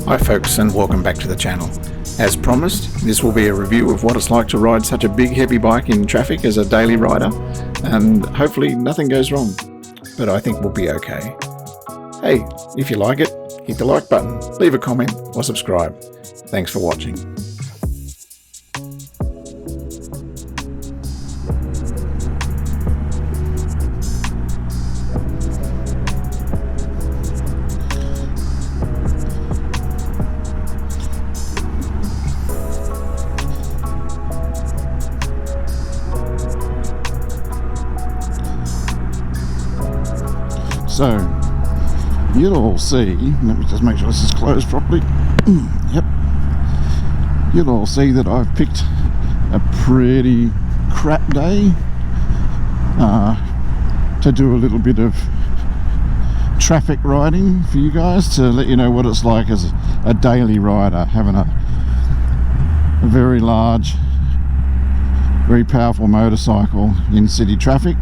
Hi folks, and welcome back to the channel. As promised, this will be a review of what it's like to ride such a big heavy bike in traffic as a daily rider, and hopefully nothing goes wrong, but I think we'll be okay. Hey, if you like it, hit the like button, leave a comment or subscribe. Thanks for watching. So, you'll all see, let me just make sure this is closed properly. Yep. You'll all see that I've picked a pretty crap day to do a little bit of traffic riding for you guys, to let you know what it's like as a daily rider, having a very large, very powerful motorcycle in city traffic.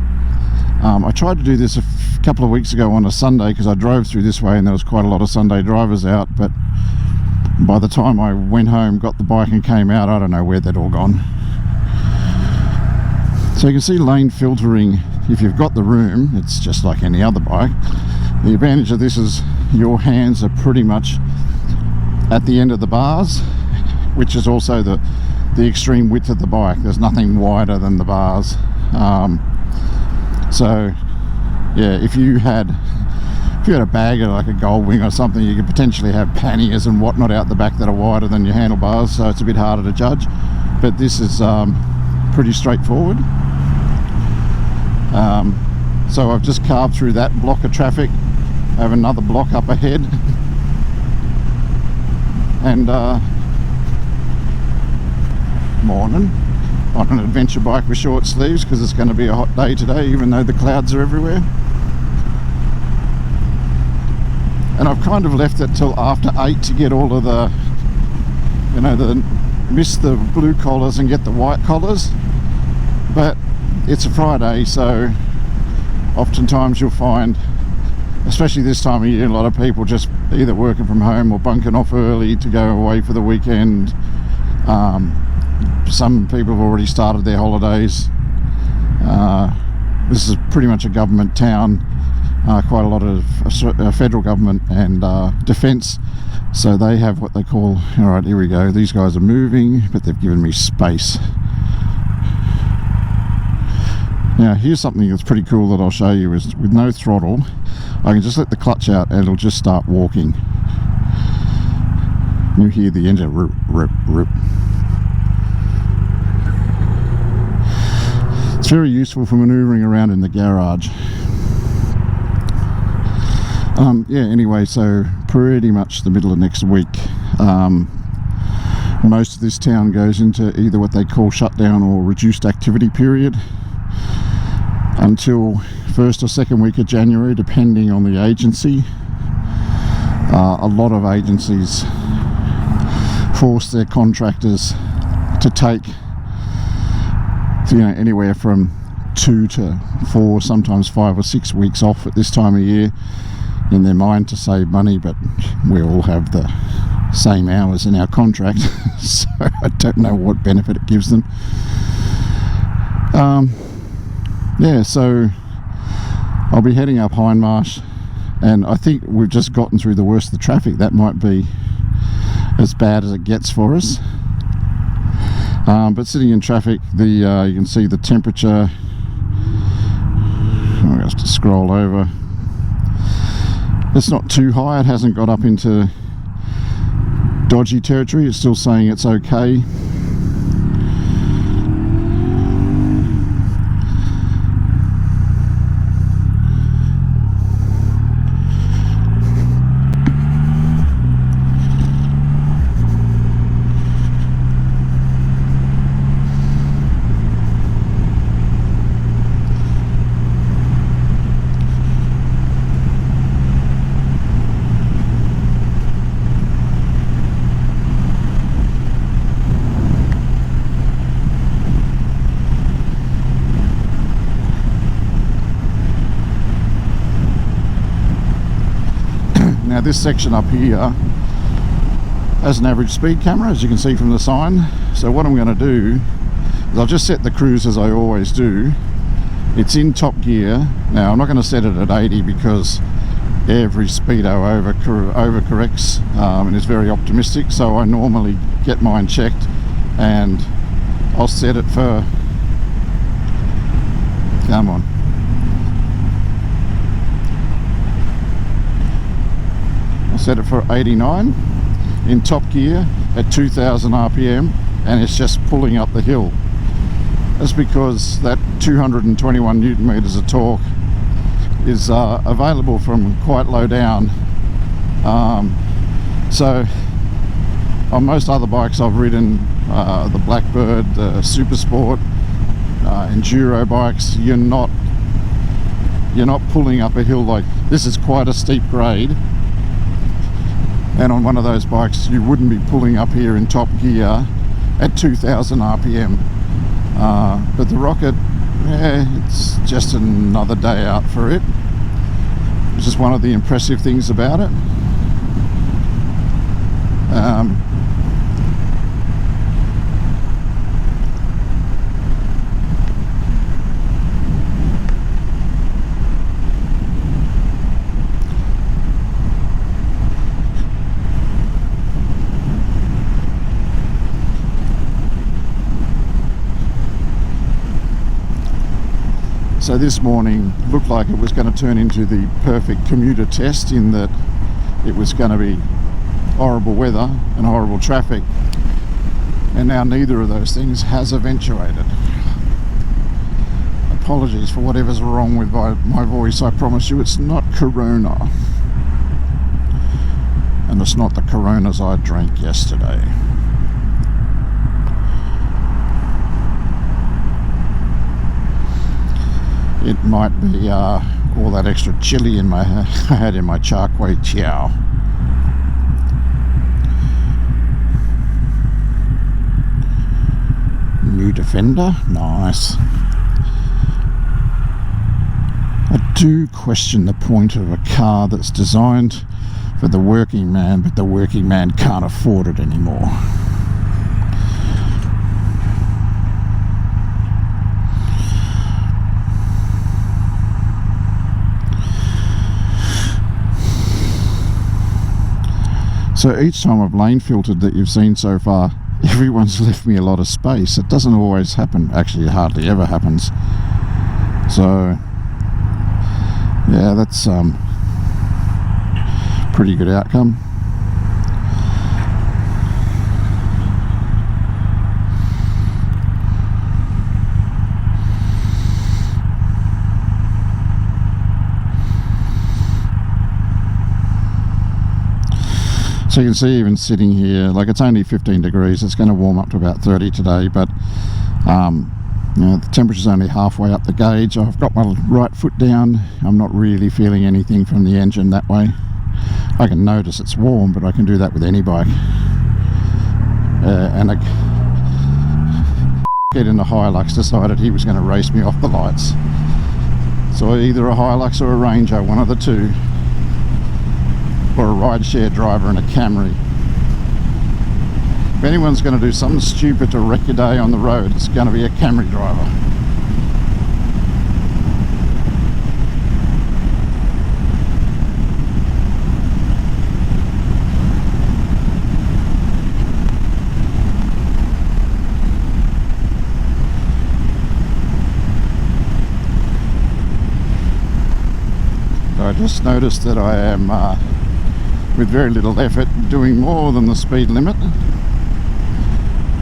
I tried to do this a couple of weeks ago on a Sunday because I drove through this way and there was quite a lot of Sunday drivers out, but by the time I went home, got the bike and came out, I don't know where they'd all gone. So you can see lane filtering. If you've got the room, it's just like any other bike. The advantage of this is your hands are pretty much at the end of the bars, which is also the extreme width of the bike. There's nothing wider than the bars. So yeah, if you had a bagger like a Goldwing or something, you could potentially have panniers and whatnot out the back that are wider than your handlebars, so it's a bit harder to judge. But this is pretty straightforward. So I've just carved through that block of traffic. I have another block up ahead, and morning on an adventure bike with short sleeves because it's going to be a hot day today, even though the clouds are everywhere. And I've kind of left it till after 8 to get all of the, miss the blue collars and get the white collars. But it's a Friday, so oftentimes you'll find, especially this time of year, a lot of people just either working from home or bunking off early to go away for the weekend. Some people have already started their holidays. This is pretty much a government town, quite a lot of federal government and defence, so they have what they call, alright, here we go, these guys are moving, but they've given me space. Now here's something that's pretty cool that I'll show you, is with no throttle I can just let the clutch out and it'll just start walking. You hear the engine rip, rip, rip. It's very useful for manoeuvring around in the garage. Yeah, anyway, so pretty much the middle of next week, most of this town goes into either what they call shutdown or reduced activity period until first or second week of January, depending on the agency. A lot of agencies force their contractors to take anywhere from 2 to 4, sometimes 5 or 6 weeks off at this time of year, in their mind to save money, but we all have the same hours in our contract, so I don't know what benefit it gives them. Yeah, so I'll be heading up Hindmarsh, and I think we've just gotten through the worst of the traffic. That might be as bad as it gets for us. But sitting in traffic, you can see the temperature. I have to scroll over. It's not too high. It hasn't got up into dodgy territory. It's still saying it's okay. Now this section up here as an average speed camera, as you can see from the sign. So what I'm going to do is I'll just set the cruise as I always do. It's in top gear. Now I'm not going to set it at 80 because every speedo overcorrects and is very optimistic, so I normally get mine checked and I'll set it for, come on, I'll set it for 89 in top gear at 2000 RPM, and it's just pulling up the hill. That's because that 221 Newton meters of torque is available from quite low down. So on most other bikes I've ridden, the Blackbird, the Super Sport, enduro bikes, you're not pulling up a hill like this. Is quite a steep grade, and on one of those bikes you wouldn't be pulling up here in top gear at 2000 RPM. But the Rocket, it's just another day out for it, which is one of the impressive things about it. So this morning looked like it was going to turn into the perfect commuter test, in that it was going to be horrible weather and horrible traffic, and now neither of those things has eventuated. Apologies for whatever's wrong with my voice. I promise you it's not Corona, and it's not the Coronas I drank yesterday. It might be all that extra chili I had in my char kway teow. New Defender, nice. I do question the point of a car that's designed for the working man, but the working man can't afford it anymore. So each time I've lane filtered that you've seen so far, everyone's left me a lot of space. It doesn't always happen. Actually, it hardly ever happens. So yeah, that's pretty good outcome. So you can see, even sitting here, like, it's only 15 degrees. It's going to warm up to about 30 today, but you know, the temperature's only halfway up the gauge. I've got my right foot down. I'm not really feeling anything from the engine that way. I can notice it's warm, but I can do that with any bike. And a kid in the Hilux decided he was going to race me off the lights. So either a Hilux or a Ranger, one of the two, or a rideshare driver in a Camry. If anyone's going to do something stupid to wreck your day on the road, it's going to be a Camry driver. I just noticed that I am with very little effort doing more than the speed limit.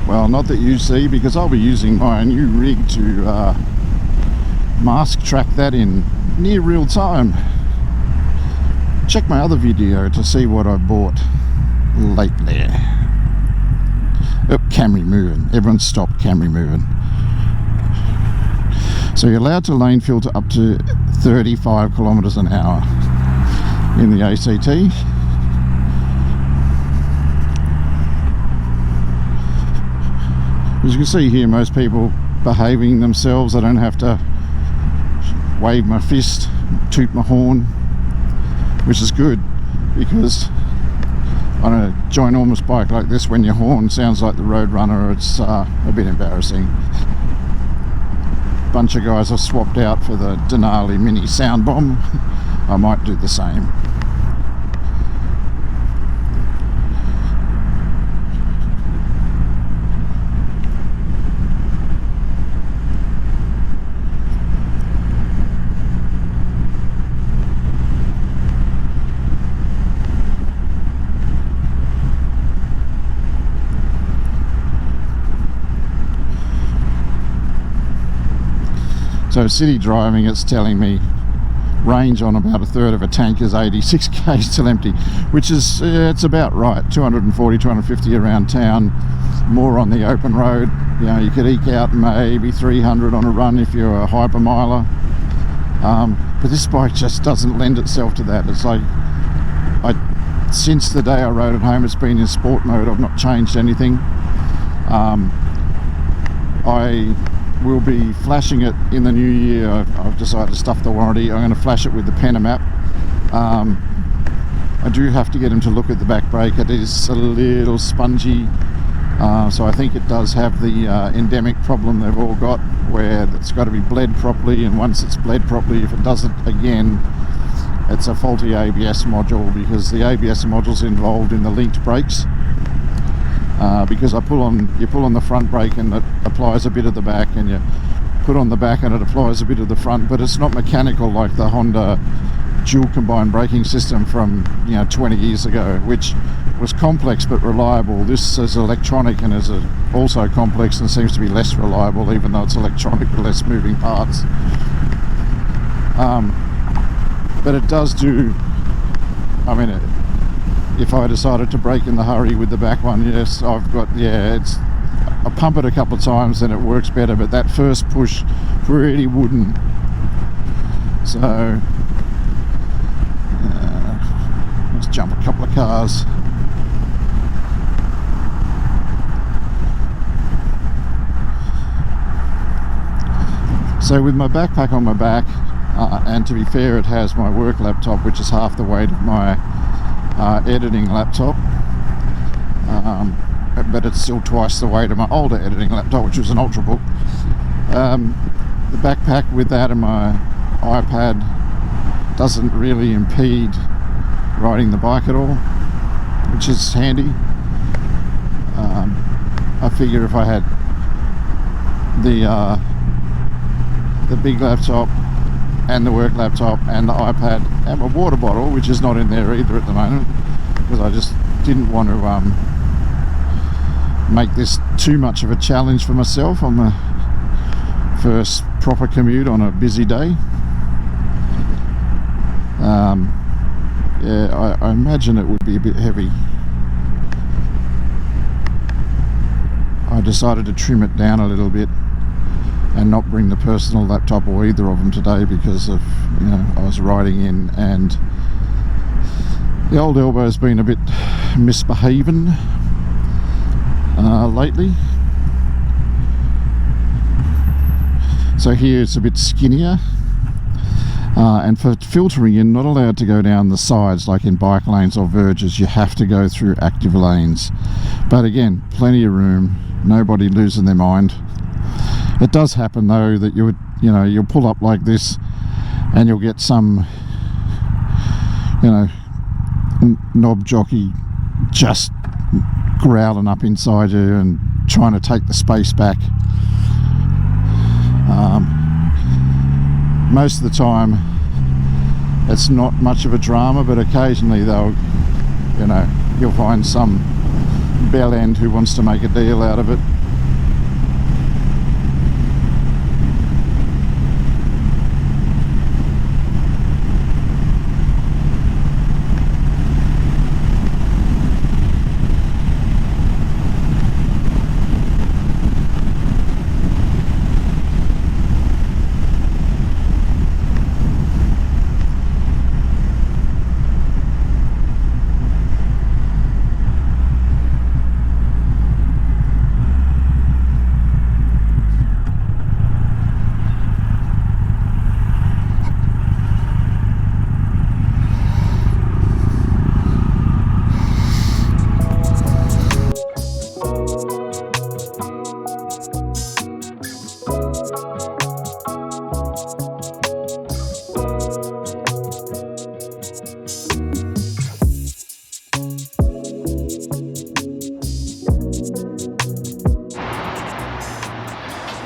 Well, not that you see, because I'll be using my new rig to mask track that in near real time. Check my other video to see what I bought lately. Oh, Camry moving. Everyone stop Camry moving. So you're allowed to lane filter up to 35 kilometers an hour in the ACT. As you can see here, most people behaving themselves. I don't have to wave my fist, toot my horn, which is good, because on a ginormous bike like this, when your horn sounds like the Roadrunner, it's a bit embarrassing. Bunch of guys have swapped out for the Denali Mini Sound Bomb. I might do the same. So city driving, it's telling me range on about a third of a tank is 86 k's till empty, which is it's about right. 240, 250 around town, more on the open road. You know, you could eke out maybe 300 on a run if you're a hyper miler. But this bike just doesn't lend itself to that. It's like, since the day I rode it home, it's been in sport mode. I've not changed anything. I will be flashing it in the new year. I've decided to stuff the warranty. I'm going to flash it with the Panamap. I do have to get him to look at the back brake. It is a little spongy, so I think it does have the endemic problem they've all got, where it's got to be bled properly, and once it's bled properly, if it doesn't again, it's a faulty ABS module, because the ABS module's involved in the linked brakes. Because you pull on the front brake and it applies a bit of the back, and you put on the back and it applies a bit of the front, but it's not mechanical like the Honda dual combined braking system from 20 years ago, which was complex but reliable. This is electronic and is also complex and seems to be less reliable, even though it's electronic with less moving parts. But it does do, if I decided to brake in the hurry with the back one, yes, I pump it a couple of times and it works better, but that first push, pretty wooden. So let's jump a couple of cars. So with my backpack on my back, and to be fair, it has my work laptop, which is half the weight of my editing laptop, but it's still twice the weight of my older editing laptop, which was an Ultrabook. The backpack with that and my iPad doesn't really impede riding the bike at all, which is handy. I figure if I had the big laptop and the work laptop and the iPad and my water bottle, which is not in there either at the moment, because I just didn't want to make this too much of a challenge for myself on my first proper commute on a busy day. I imagine it would be a bit heavy. I decided to trim it down a little bit and not bring the personal laptop or either of them today, because of I was riding in and the old elbow's been a bit misbehaving lately. So here it's a bit skinnier, and for filtering, you're not allowed to go down the sides like in bike lanes or verges. You have to go through active lanes, but again, plenty of room, nobody losing their mind. It does happen though that you'll pull up like this and you'll get some knob jockey just growling up inside you and trying to take the space back. Most of the time it's not much of a drama, but occasionally you'll find some bell end who wants to make a deal out of it.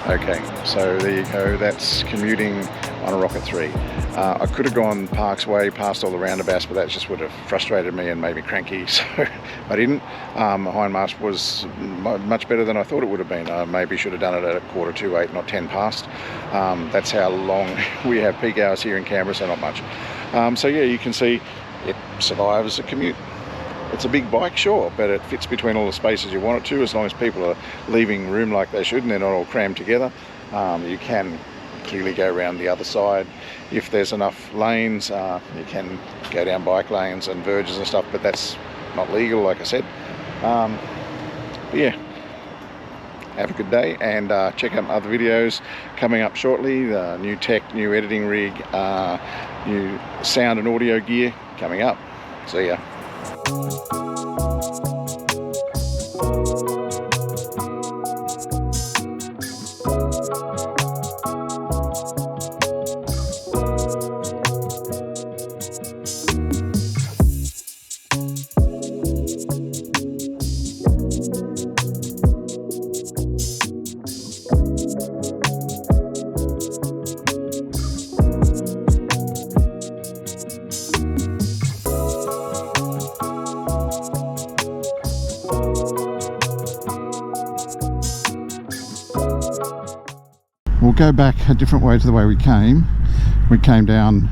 Okay, so there you go, that's commuting on a Rocket 3. I could have gone Parks Way past all the roundabouts, but that just would have frustrated me and made me cranky, so I didn't. Hindmarsh was much better than I thought it would have been. I maybe should have done it at 8:45, not 10 past. That's how long we have peak hours here in Canberra, so not much. So yeah, you can see it survives a commute. It's a big bike, sure, but it fits between all the spaces you want it to, as long as people are leaving room like they should and they're not all crammed together. You can clearly go around the other side if there's enough lanes. You can go down bike lanes and verges and stuff, but that's not legal, like I said. But yeah, have a good day, and check out my other videos coming up shortly. The new tech, new editing rig, new sound and audio gear coming up. See ya. We'll go back a different way to the way we came. We came down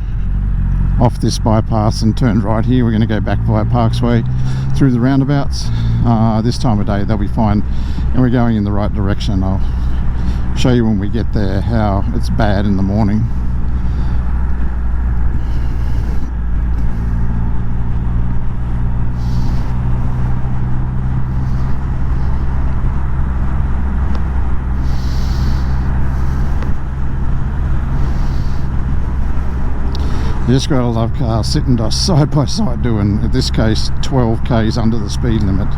off this bypass and turned right here. We're going to go back via Parksway through the roundabouts. This time of day they'll be fine, and we're going in the right direction. I'll show you when we get there how it's bad in the morning. You just got to love cars sitting side by side doing, in this case, 12 k's under the speed limit.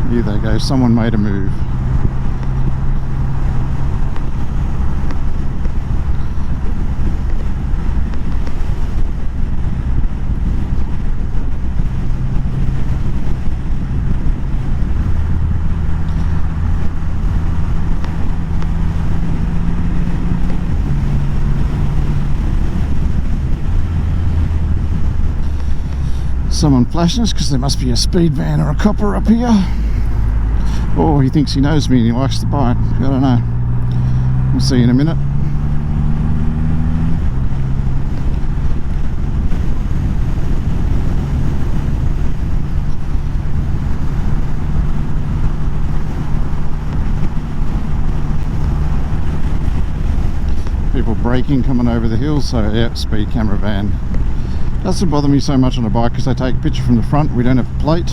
Here they go, someone made a move. Someone flashing us because there must be a speed van or a copper up here. Or he thinks he knows me and he likes the bike. I don't know. We'll see in a minute. People braking coming over the hill, so yeah, speed camera van. Doesn't bother me so much on a bike because I take a picture from the front. We don't have a plate.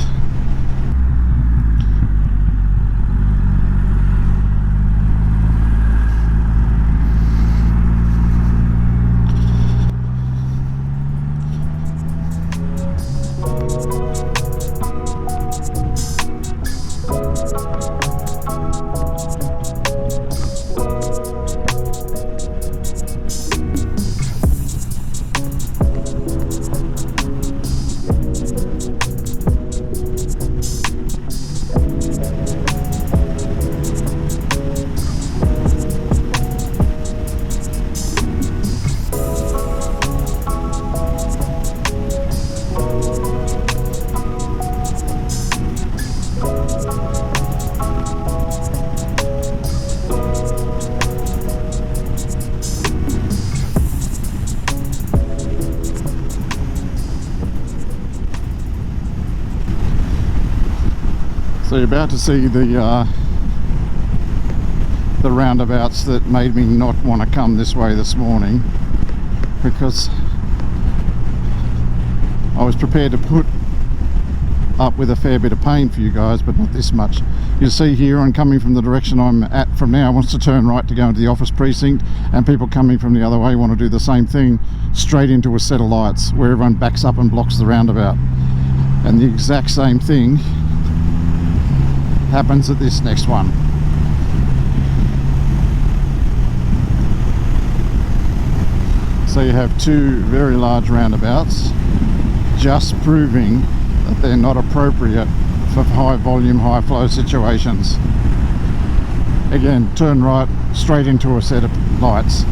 So you're about to see the roundabouts that made me not want to come this way this morning, because I was prepared to put up with a fair bit of pain for you guys, but not this much. You see here, I'm coming from the direction I'm at from now, wants to turn right to go into the office precinct, and people coming from the other way want to do the same thing straight into a set of lights where everyone backs up and blocks the roundabout. And the exact same thing happens at this next one. So you have two very large roundabouts, just proving that they're not appropriate for high volume, high flow situations. again, turn right straight into a set of lights.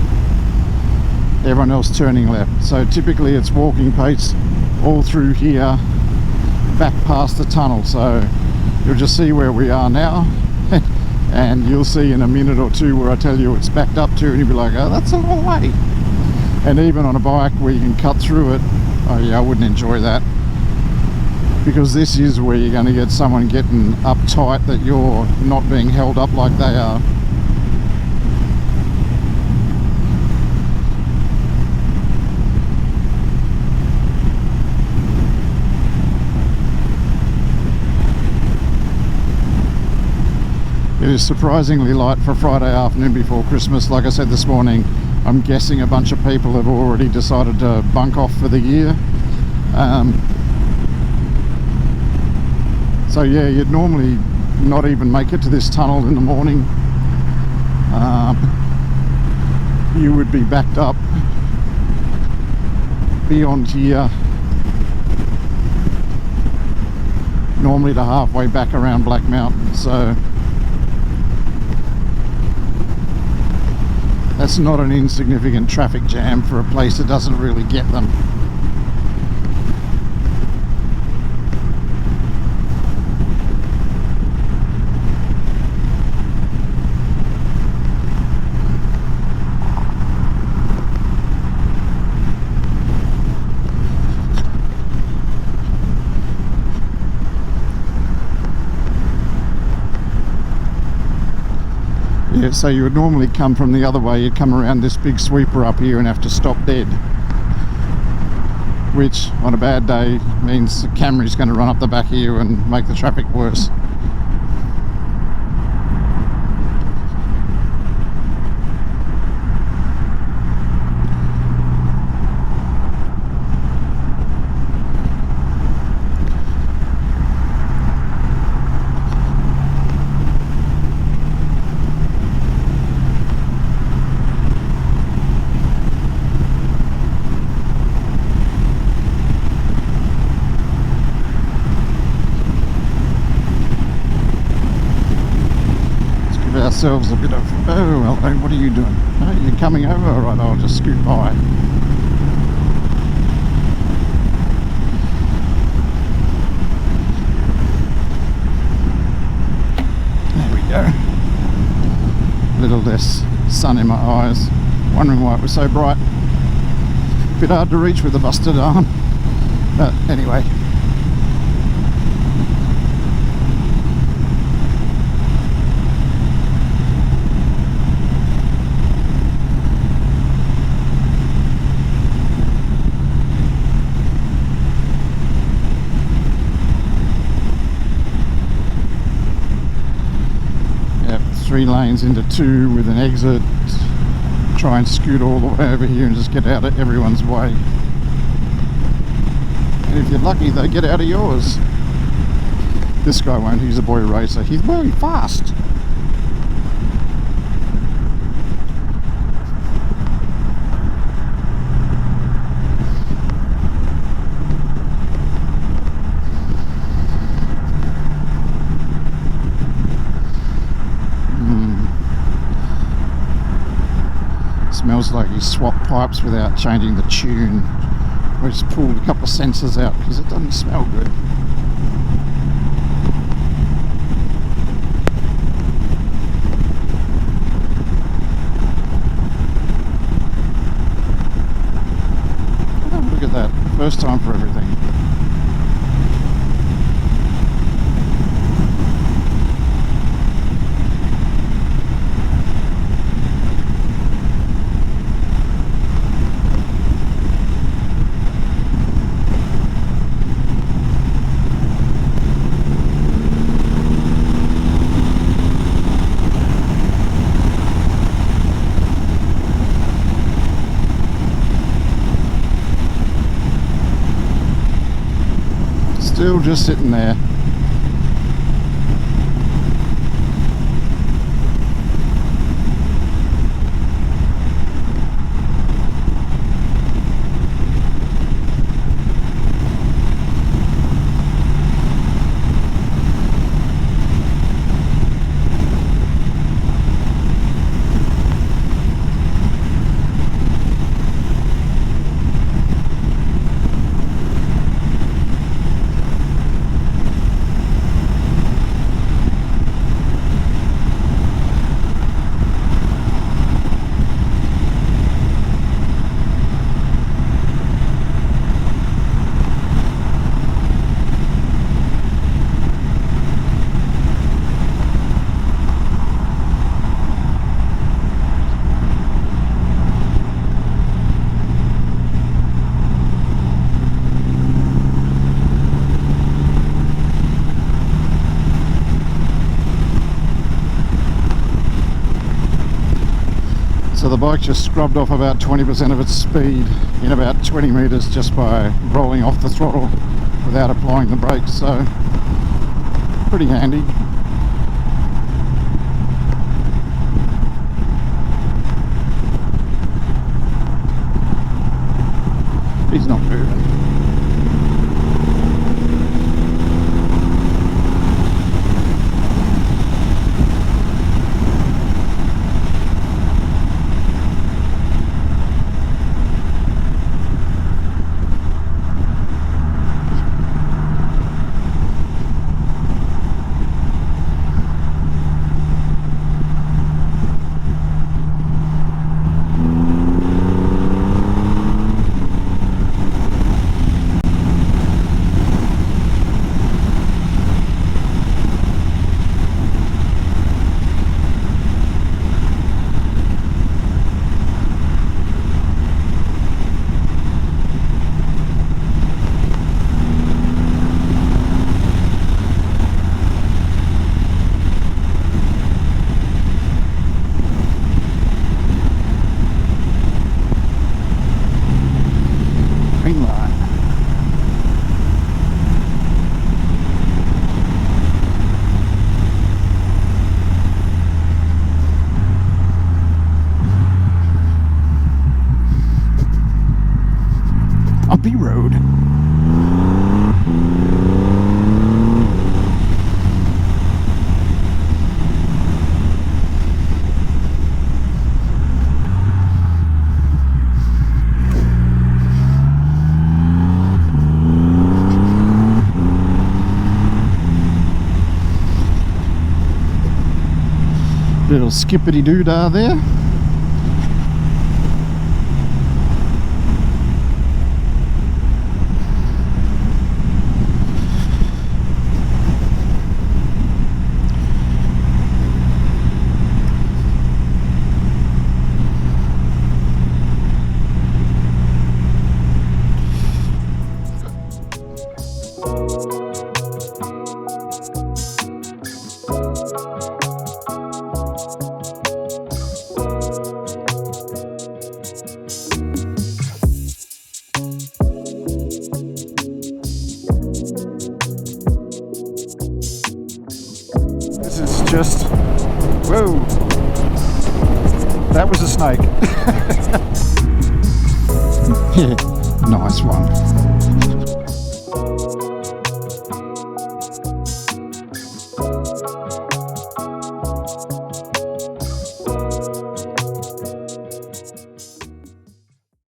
Everyone else turning left. So typically it's walking pace all through here, back past the tunnel. So you'll just see where we are now, and you'll see in a minute or two where I tell you it's backed up to, and you'll be like, oh, that's a long way. And even on a bike where you can cut through it, oh yeah, I wouldn't enjoy that, because this is where you're going to get someone getting uptight that you're not being held up like they are. It is surprisingly light for Friday afternoon before Christmas. Like I said this morning, I'm guessing a bunch of people have already decided to bunk off for the year. So yeah, you'd normally not even make it to this tunnel in the morning. You would be backed up beyond here, normally to halfway back around Black Mountain. So that's not an insignificant traffic jam for a place that doesn't really get them. Yeah, so you would normally come from the other way. You'd come around this big sweeper up here and have to stop dead, which on a bad day means the Camry's going to run up the back of you and make the traffic worse. Ourselves a bit of, oh well, hey, what are you doing? Oh, you're coming over? All right, I'll just scoot by. There we go. A little less sun in my eyes. Wondering why it was so bright. Bit hard to reach with a busted arm. But anyway. Three lanes into two with an exit. Try and scoot all the way over here and just get out of everyone's way. And if you're lucky, they get out of yours. This guy won't, he's a boy racer. He's very fast. Smells like he swapped pipes without changing the tune. We just pulled a couple of sensors out because it doesn't smell good. Oh, look at that. First time for everything. Still just sitting there. So the bike just scrubbed off about 20% of its speed in about 20 metres just by rolling off the throttle without applying the brakes, so pretty handy. He's not moving. Bumpy road. Little skippity doo-dah there. Just, whoa, that was a snake. Yeah, nice one.